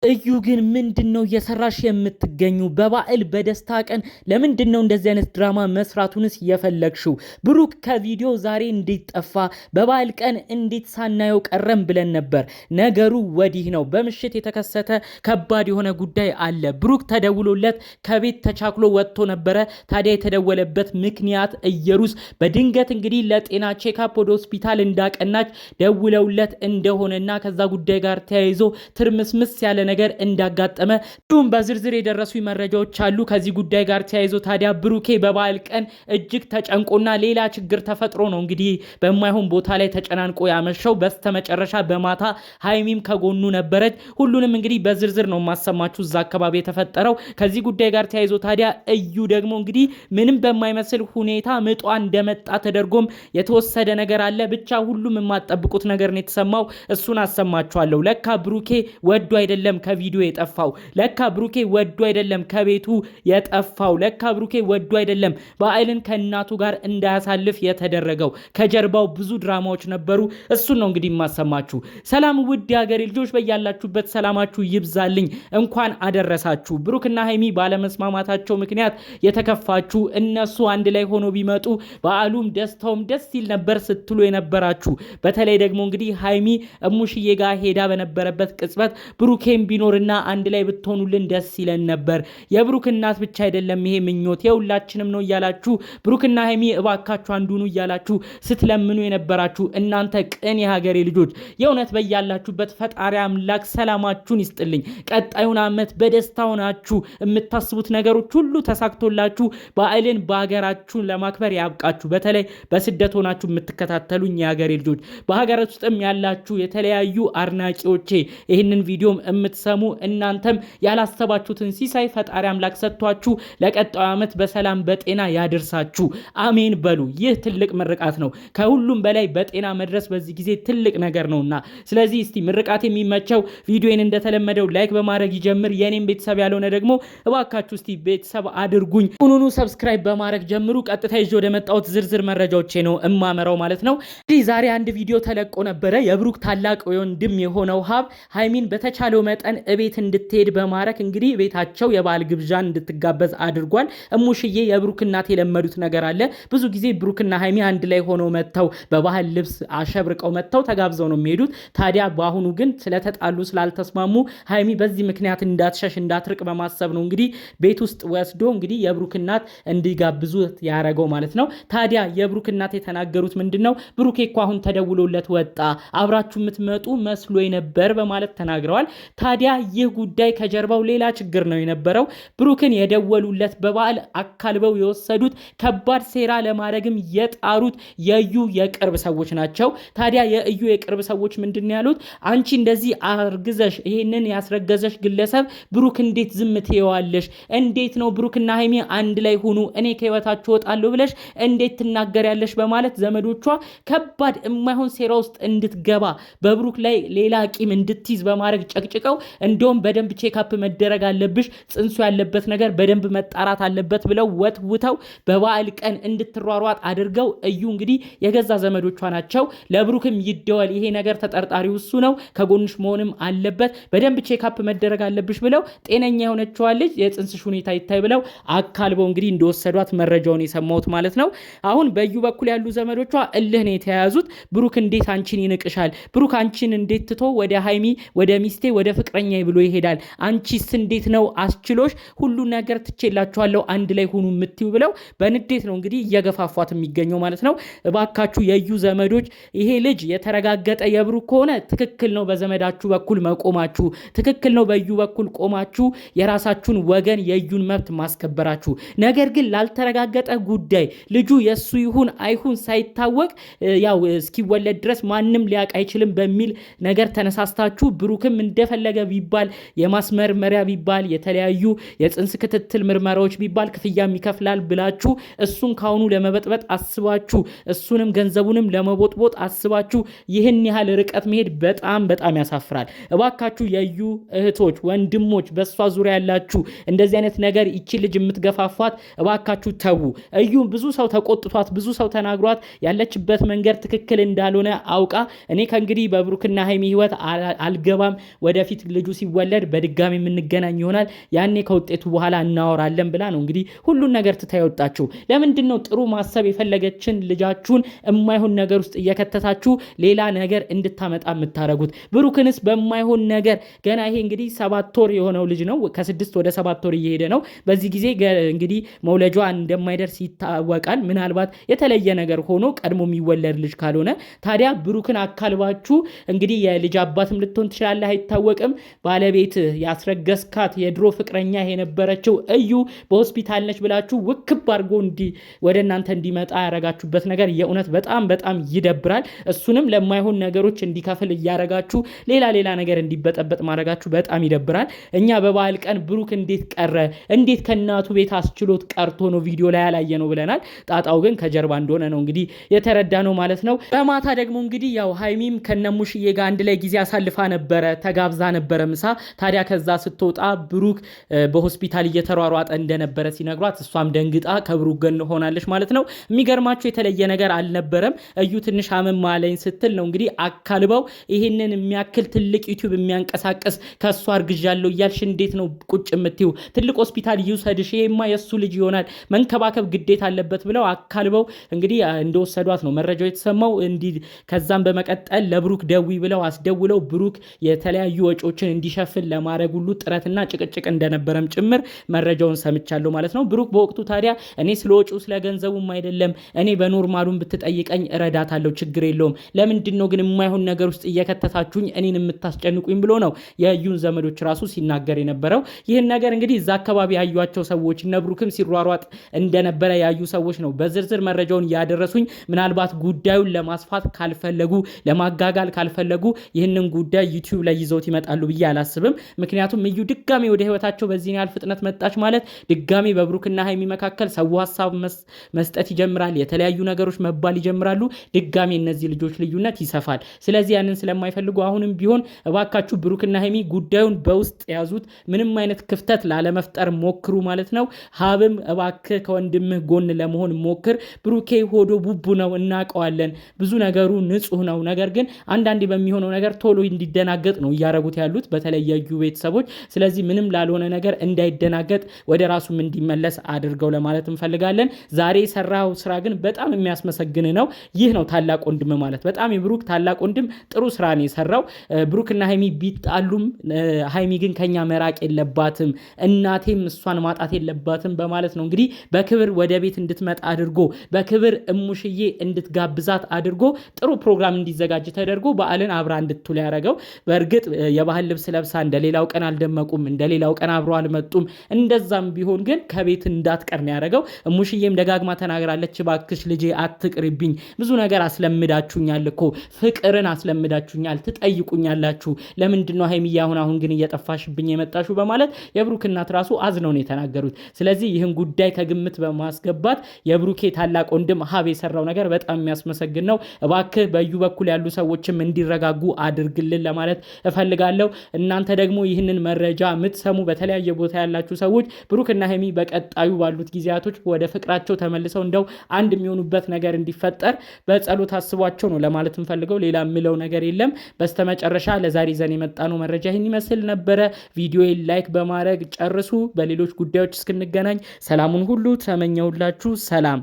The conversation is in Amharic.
እዩ ግን ምንድነው እየሰራሽ የምትገኙ? በበዓል በደስታ ቀን ለምንድነው እንደዚህ አይነት ድራማ መስራቱንስ የፈለግሽው? ብሩክ ከቪዲዮ ዛሬ እንዴት ጠፋ? በበዓል ቀን እንዴት ሳናየው ቀረም ብለን ነበር። ነገሩ ወዲህ ነው። በምሽት የተከሰተ ከባድ የሆነ ጉዳይ አለ። ብሩክ ተደውሎለት ከቤት ተቻክሎ ወጥቶ ነበረ። ታዲያ የተደወለበት ምክንያት እየሩስ በድንገት እንግዲህ ለጤና ቼክአፕ ወደ ሆስፒታል እንዳቀናች ደውለውለት እንደሆነና ከዛ ጉዳይ ጋር ተያይዞ ትርምስምስ ያለ ነገር እንዳጋጠመ ሁሉም በዝርዝር የደረሱ መረጃዎች አሉ። ከዚህ ጉዳይ ጋር ተያይዞ ታዲያ ብሩኬ በበዓል ቀን እጅግ ተጨንቆና ሌላ ችግር ተፈጥሮ ነው እንግዲህ በማይሆን ቦታ ላይ ተጨናንቆ ያመሸው። በስተመጨረሻ በማታ ሃይሚም ከጎኑ ነበረች። ሁሉንም እንግዲህ በዝርዝር ነው ማሰማችሁ እዛ አካባቢ የተፈጠረው። ከዚህ ጉዳይ ጋር ተያይዞ ታዲያ እዩ ደግሞ እንግዲህ ምንም በማይመስል ሁኔታ ምጧ እንደመጣ ተደርጎም የተወሰደ ነገር አለ። ብቻ ሁሉም የማጠብቁት ነገር ነው የተሰማው። እሱን አሰማችኋለሁ። ለካ ብሩኬ ወዶ አይደለም ከቪዲዮ የጠፋው። ለካ ብሩኬ ወዶ አይደለም ከቤቱ የጠፋው። ለካ ብሩኬ ወዶ አይደለም በዓልን ከእናቱ ጋር እንዳያሳልፍ የተደረገው። ከጀርባው ብዙ ድራማዎች ነበሩ። እሱን ነው እንግዲህ የማሰማችሁ። ሰላም ውድ የሀገሬ ልጆች፣ በያላችሁበት ሰላማችሁ ይብዛልኝ። እንኳን አደረሳችሁ። ብሩክና ሃይሚ ባለመስማማታቸው ምክንያት የተከፋችሁ እነሱ አንድ ላይ ሆኖ ቢመጡ በዓሉም ደስታውም ደስ ይል ነበር ስትሉ የነበራችሁ፣ በተለይ ደግሞ እንግዲህ ሃይሚ እሙሽዬ ጋር ሄዳ በነበረበት ቅጽበት ብሩኬም ቢኖርና አንድ ላይ ብትሆኑልን ደስ ይለን ነበር። የብሩክ እናት ብቻ አይደለም ይሄ ምኞት የሁላችንም ነው እያላችሁ ብሩክና ሃይሚ እባካችሁ አንዱኑ እያላችሁ ስትለምኑ የነበራችሁ እናንተ ቅን የሀገሬ ልጆች የእውነት በያላችሁበት ፈጣሪ አምላክ ሰላማችሁን ይስጥልኝ። ቀጣዩን ዓመት በደስታ ሆናችሁ የምታስቡት ነገሮች ሁሉ ተሳክቶላችሁ በዓልን በሀገራችሁ ለማክበር ያብቃችሁ። በተለይ በስደት ሆናችሁ የምትከታተሉኝ የሀገሬ ልጆች፣ በሀገር ውስጥም ያላችሁ የተለያዩ አድናቂዎቼ ይህንን ቪዲዮም የምትሰሙ እናንተም ያላሰባችሁትን ሲሳይ ፈጣሪ አምላክ ሰጥቷችሁ ለቀጣዩ ዓመት በሰላም በጤና ያድርሳችሁ። አሜን በሉ። ይህ ትልቅ ምርቃት ነው። ከሁሉም በላይ በጤና መድረስ በዚህ ጊዜ ትልቅ ነገር ነውና፣ ስለዚህ እስቲ ምርቃት የሚመቸው ቪዲዮን እንደተለመደው ላይክ በማድረግ ይጀምር። የኔም ቤተሰብ ያልሆነ ደግሞ እባካችሁ እስቲ ቤተሰብ አድርጉኝ። ሁኑኑ ሰብስክራይብ በማድረግ ጀምሩ። ቀጥታ ይዤ ወደ መጣሁት ዝርዝር መረጃዎቼ ነው እማመራው ማለት ነው። እንግዲህ ዛሬ አንድ ቪዲዮ ተለቆ ነበረ። የብሩክ ታላቅ ወንድም የሆነው ሀብ ሃይሚን በተቻለው መጠን እቤት እንድትሄድ በማረክ እንግዲህ ቤታቸው የበዓል ግብዣን እንድትጋበዝ አድርጓል። እሙሽዬ የብሩክ እናት የለመዱት ነገር አለ። ብዙ ጊዜ ብሩክና ሃይሚ አንድ ላይ ሆነው መጥተው በባህል ልብስ አሸብርቀው መጥተው ተጋብዘው ነው የሚሄዱት። ታዲያ በአሁኑ ግን ስለተጣሉ ስላልተስማሙ ሃይሚ በዚህ ምክንያት እንዳትሸሽ እንዳትርቅ በማሰብ ነው እንግዲህ ቤት ውስጥ ወስዶ እንግዲህ የብሩክ እናት እንዲጋብዙት ያረገው ማለት ነው። ታዲያ የብሩክ እናት የተናገሩት ምንድነው? ብሩኬ እኮ አሁን ተደውሎለት ወጣ፣ አብራችሁ የምትመጡ መስሎ ነበር በማለት ተናግረዋል። ታዲያ ይህ ጉዳይ ከጀርባው ሌላ ችግር ነው የነበረው። ብሩክን የደወሉለት በበዓል አካልበው የወሰዱት ከባድ ሴራ ለማድረግም የጣሩት የእዩ የቅርብ ሰዎች ናቸው። ታዲያ የእዩ የቅርብ ሰዎች ምንድን ያሉት? አንቺ እንደዚህ አርግዘሽ ይሄንን ያስረገዘሽ ግለሰብ ብሩክ እንዴት ዝም ትየዋለሽ? እንዴት ነው ብሩክና ሃይሚ አንድ ላይ ሆኑ እኔ ከህይወታችሁ ወጣለሁ ብለሽ እንዴት ትናገሪያለሽ? በማለት ዘመዶቿ ከባድ የማይሆን ሴራ ውስጥ እንድትገባ በብሩክ ላይ ሌላ ቂም እንድትይዝ በማድረግ ጨቅጭቀው እንደውም በደንብ ቼክአፕ መደረግ አለብሽ፣ ጽንሱ ያለበት ነገር በደንብ መጣራት አለበት ብለው ወትውተው በበዓል ቀን እንድትሯሯጥ አድርገው እዩ እንግዲህ የገዛ ዘመዶቿ ናቸው። ለብሩክም ይደወል ይሄ ነገር ተጠርጣሪው እሱ ነው፣ ከጎንሽ መሆንም አለበት፣ በደንብ ቼክአፕ መደረግ አለብሽ ብለው ጤነኛ የሆነችዋ ልጅ የጽንስሽ ሁኔታ ይታይ ብለው አካልበው እንግዲህ እንደወሰዷት መረጃውን የሰማሁት ማለት ነው። አሁን በዩ በኩል ያሉ ዘመዶቿ እልህ ነው የተያያዙት። ብሩክ እንዴት አንቺን ይንቅሻል? ብሩክ አንቺን እንዴት ትቶ ወደ ሃይሚ ወደ ሚስቴ ወደ ፍቅረኛ ብሎ ይሄዳል? አንቺስ እንዴት ነው አስችሎሽ ሁሉ ነገር ትቼላችኋለሁ አንድ ላይ ሆኑ የምትዩ ብለው በንዴት ነው እንግዲህ እየገፋፏት የሚገኘው ማለት ነው። እባካችሁ የዩ ዘመዶች ይሄ ልጅ የተረጋገጠ የብሩክ ከሆነ ትክክል ነው፣ በዘመዳችሁ በኩል መቆማችሁ ትክክል ነው፣ በዩ በኩል ቆማችሁ የራሳችሁን ወገን የዩን መብት ማስከበራችሁ። ነገር ግን ላልተረጋገጠ ጉዳይ ልጁ የሱ ይሁን አይሁን ሳይታወቅ ያው እስኪወለድ ድረስ ማንም ሊያውቅ አይችልም በሚል ነገር ተነሳስታችሁ ብሩክም እንደፈለገ ቢባል የማስመርመሪያ ቢባል የተለያዩ የጽንስ ክትትል ምርመራዎች ቢባል ክፍያም ይከፍላል ብላችሁ እሱን ካሁኑ ለመበጥበጥ አስባችሁ እሱንም ገንዘቡንም ለመቦጥቦጥ አስባችሁ ይህን ያህል ርቀት መሄድ በጣም በጣም ያሳፍራል። እባካችሁ የዩ እህቶች ወንድሞች፣ በሷ ዙሪያ ያላችሁ እንደዚህ አይነት ነገር ይቺ ልጅ የምትገፋፏት እባካችሁ ተዉ። እዩ ብዙ ሰው ተቆጥቷት ብዙ ሰው ተናግሯት ያለችበት መንገድ ትክክል እንዳልሆነ አውቃ እኔ ከእንግዲህ በብሩክና ሃይሚ ህይወት አልገባም፣ ወደፊት ልጁ ሲወለድ በድጋሚ የምንገናኝ ይሆናል። ያኔ ከውጤቱ በኋላ እናወራለን ብላ ነው እንግዲህ ሁሉን ነገር ትታ የወጣችሁ። ለምንድነው ጥሩ ማሰብ የፈለገችን ልጃችሁን የማይሆን ነገር ውስጥ እየከተታችሁ ሌላ ነገር እንድታመጣ የምታረጉት? ብሩክንስ በማይሆን ነገር ገና ይሄ እንግዲህ 7 ወር የሆነው ልጅ ነው። ከ6 ወደ 7 ወር እየሄደ ነው። በዚህ ጊዜ እንግዲህ መውለጇ እንደማይደርስ ይታወቃል። ምናልባት የተለየ ነገር ሆኖ ቀድሞ የሚወለድ ልጅ ካልሆነ ታዲያ ብሩክን አካልባችሁ እንግዲህ የልጅ አባትም ልትሆን ትችላለህ፣ አይታወቅም። ባለቤት ያስረገስካት የድሮ ፍቅረኛ የነበረችው እዩ በሆስፒታል ነች ብላችሁ ውክብ አድርጎ ወደ እናንተ እንዲመጣ ያረጋችሁበት ነገር የእውነት በጣም በጣም ይደብራል። እሱንም ለማይሆን ነገሮች እንዲከፍል እያረጋችሁ ሌላ ነገር እንዲበጠበጥ ማድረጋችሁ በጣም ይደብራል። እኛ በበዓል ቀን ብሩክ እንዴት ቀረ፣ እንዴት ከእናቱ ቤት አስችሎት ቀርቶ ነው ቪዲዮ ላይ ያላየ ነው ብለናል። ጣጣው ግን ከጀርባ እንደሆነ ነው እንግዲህ የተረዳ ነው ማለት ነው። በማታ ደግሞ እንግዲህ ያው ሃይሚም ከነሙሽዬ ጋር አንድ ላይ ጊዜ አሳልፋ ነበረ፣ ተጋብዛ ነበረ ምሳ። ታዲያ ከዛ ስትወጣ ብሩክ በሆስፒታል እየተሯሯጠ እንደነበረ ሲነግሯት እሷም ደንግጣ ከብሩክ ጎን ሆናለች ማለት ነው። የሚገርማችሁ የተለየ ነገር አልነበረም። እዩ ትንሽ አመም አለኝ ስትል ነው እንግዲህ አካልባው ይሄንን የሚያክል ትልቅ ዩቲዩብ የሚያንቀሳቀስ ከሷ አርግዣለሁ እያልሽ እንዴት ነው ቁጭ የምትይው? ትልቅ ሆስፒታል ይውሰድሽ፣ ይሄማ የሱ ልጅ ይሆናል፣ መንከባከብ ግዴታ አለበት ብለው አካልበው እንግዲህ እንደወሰዷት ነው መረጃው የተሰማው። እንዲህ ከዛም በመቀጠል ለብሩክ ደዊ ብለው አስደውለው ብሩክ የተለያዩ ወጪዎችን እንዲሸፍን ለማድረግ ሁሉ ጥረትና ጭቅጭቅ እንደነበረም ጭምር መረጃውን ሰምቻለሁ ማለት ነው። ብሩክ በወቅቱ ታዲያ እኔ ስለ ወጪው ስለ ገንዘቡም አይደለም እኔ በኖርማሉን ብትጠይቀኝ እረዳታለሁ፣ ችግር የለውም። ለምንድን ነው ግን የማይሆን ነገር ውስጥ እየከተታችሁኝ እኔን የምታስጨንቁኝ ብሎ ነው የእዩን ዘመዶች ራሱ ሲናገር የነበረው። ይህን ነገር እንግዲህ እዛ አካባቢ ያዩቸው ሰዎች እነ ብሩክም ሲሯሯጥ እንደነበረ ያዩ ሰዎች ነው በዝርዝር መረጃውን ያደረሱኝ። ምናልባት ጉዳዩን ለማስፋት ካልፈለጉ፣ ለማጋጋል ካልፈለጉ ይህንን ጉዳይ ዩቲዩብ ላይ ይዘውት ይመጣሉ ብዬ አላስብም። ምክንያቱም እዩ ድጋሚ ወደ ህይወታቸው በዚህ ያህል ፍጥነት መጣች ማለት ድጋሚ በብሩክና ሃይሚ መካከል ሰው ሀሳብ መስጠት ይጀምራል፣ የተለያዩ ነገሮች መባል ይጀምራሉ። ድጋሚ እነዚህ ልጆች ልዩነት ይሰፋል። ስለዚህ ያንን ስለማይፈልጉ አሁንም ቢሆን እባካችሁ ብሩክና ሃይሚ ጉዳዩን በውስጥ ያዙት። ምንም አይነት ክፍተት ላለመፍጠር ሞክሩ ማለት ነው። ሀብም እባክህ ከወንድምህ ጎን ለመሆን ሞክር። ብሩኬ ሆዶ ቡቡ ነው እናውቀዋለን፣ ብዙ ነገሩ ንጹህ ነው። ነገር ግን አንዳንዴ በሚሆነው ነገር ቶሎ እንዲደናገጥ ነው እያረጉት ያሉት በተለያዩ ቤተሰቦች። ስለዚህ ምንም ላልሆነ ነገር እንዳይደናገጥ ወደ ራሱም እንዲመለስ አድርገው ለማለት እንፈልጋለን። ዛሬ የሰራው ስራ ግን በጣም የሚያስመሰግን ነው። ይህ ነው ታላቅ ወንድም ማለት። በጣም የብሩክ ታላቅ ወንድም ጥሩ ስራ ነው የሰራው። ብሩክና ሃይሚ ቢጣሉም ሃይሚ ግን ከኛ መራቅ የለባትም፣ እናቴም እሷን ማጣት የለባትም በማለት ነው እንግዲህ በክብር ወደ ቤት እንድትመጣ አድርጎ በክብር እሙሽዬ እንድትጋብዛት አድርጎ ጥሩ ፕሮግራም እንዲዘጋጅ ተደርጎ በዓልን አብራ እንድትውል ያደረገው። በእርግጥ የባህል ልብስ ለብሳ እንደሌላው ቀን አልደመቁም፣ እንደሌላው ቀን አብረው አልመጡም። እንደዛም ቢሆን ግን ከቤት እንዳትቀር ነው ያደረገው። እሙሽዬም ደጋግማ ተናግራለች፣ እባክሽ ልጄ አትቅሪብኝ፣ ብዙ ነገር አስለምዳችሁኛል እኮ ፍቅርን አስለምዳችሁኛል፣ ትጠይቁኛላችሁ፣ ለምንድነው ሃይሚዬ አሁን ግን እየጠፋሽብኝ የመጣሽው በማለት የብሩክ እናት ራሱ አዝነው ነው የተናገሩት። ስለዚህ ይህን ጉዳይ ከግምት በማስገባት የብሩኬ ታላቅ ወንድም ሀብ የሰራው ነገር በጣም የሚያስመሰግን ነው። እባክህ በዩ በኩል ያሉ ሰዎችም እንዲረጋጉ አድርግልን ለማለት እፈልጋለሁ። እናንተ ደግሞ ይህንን መረጃ የምትሰሙ በተለያየ ቦታ ያላችሁ ሰዎች ብሩክና ሃይሚ በቀጣዩ ባሉት ጊዜያቶች ወደ ፍቅራቸው ተመልሰው እንደው አንድ የሚሆኑበት ነገር እንዲፈጠር በጸሎት አስቧቸው ነው ለማለት እንፈልገው። ሌላ የምለው ነገር የለም። በስተመጨረሻ ለዛሬ ይዘን የመጣነው መረጃ ይህን ይመስል ነበረ። ቪዲዮዬን ላይክ በማድረግ ጨርሱ። በሌሎች ጉዳዮች እስክንገናኝ ሰላሙን ሁሉ ተመኘሁላችሁ። ሰላም።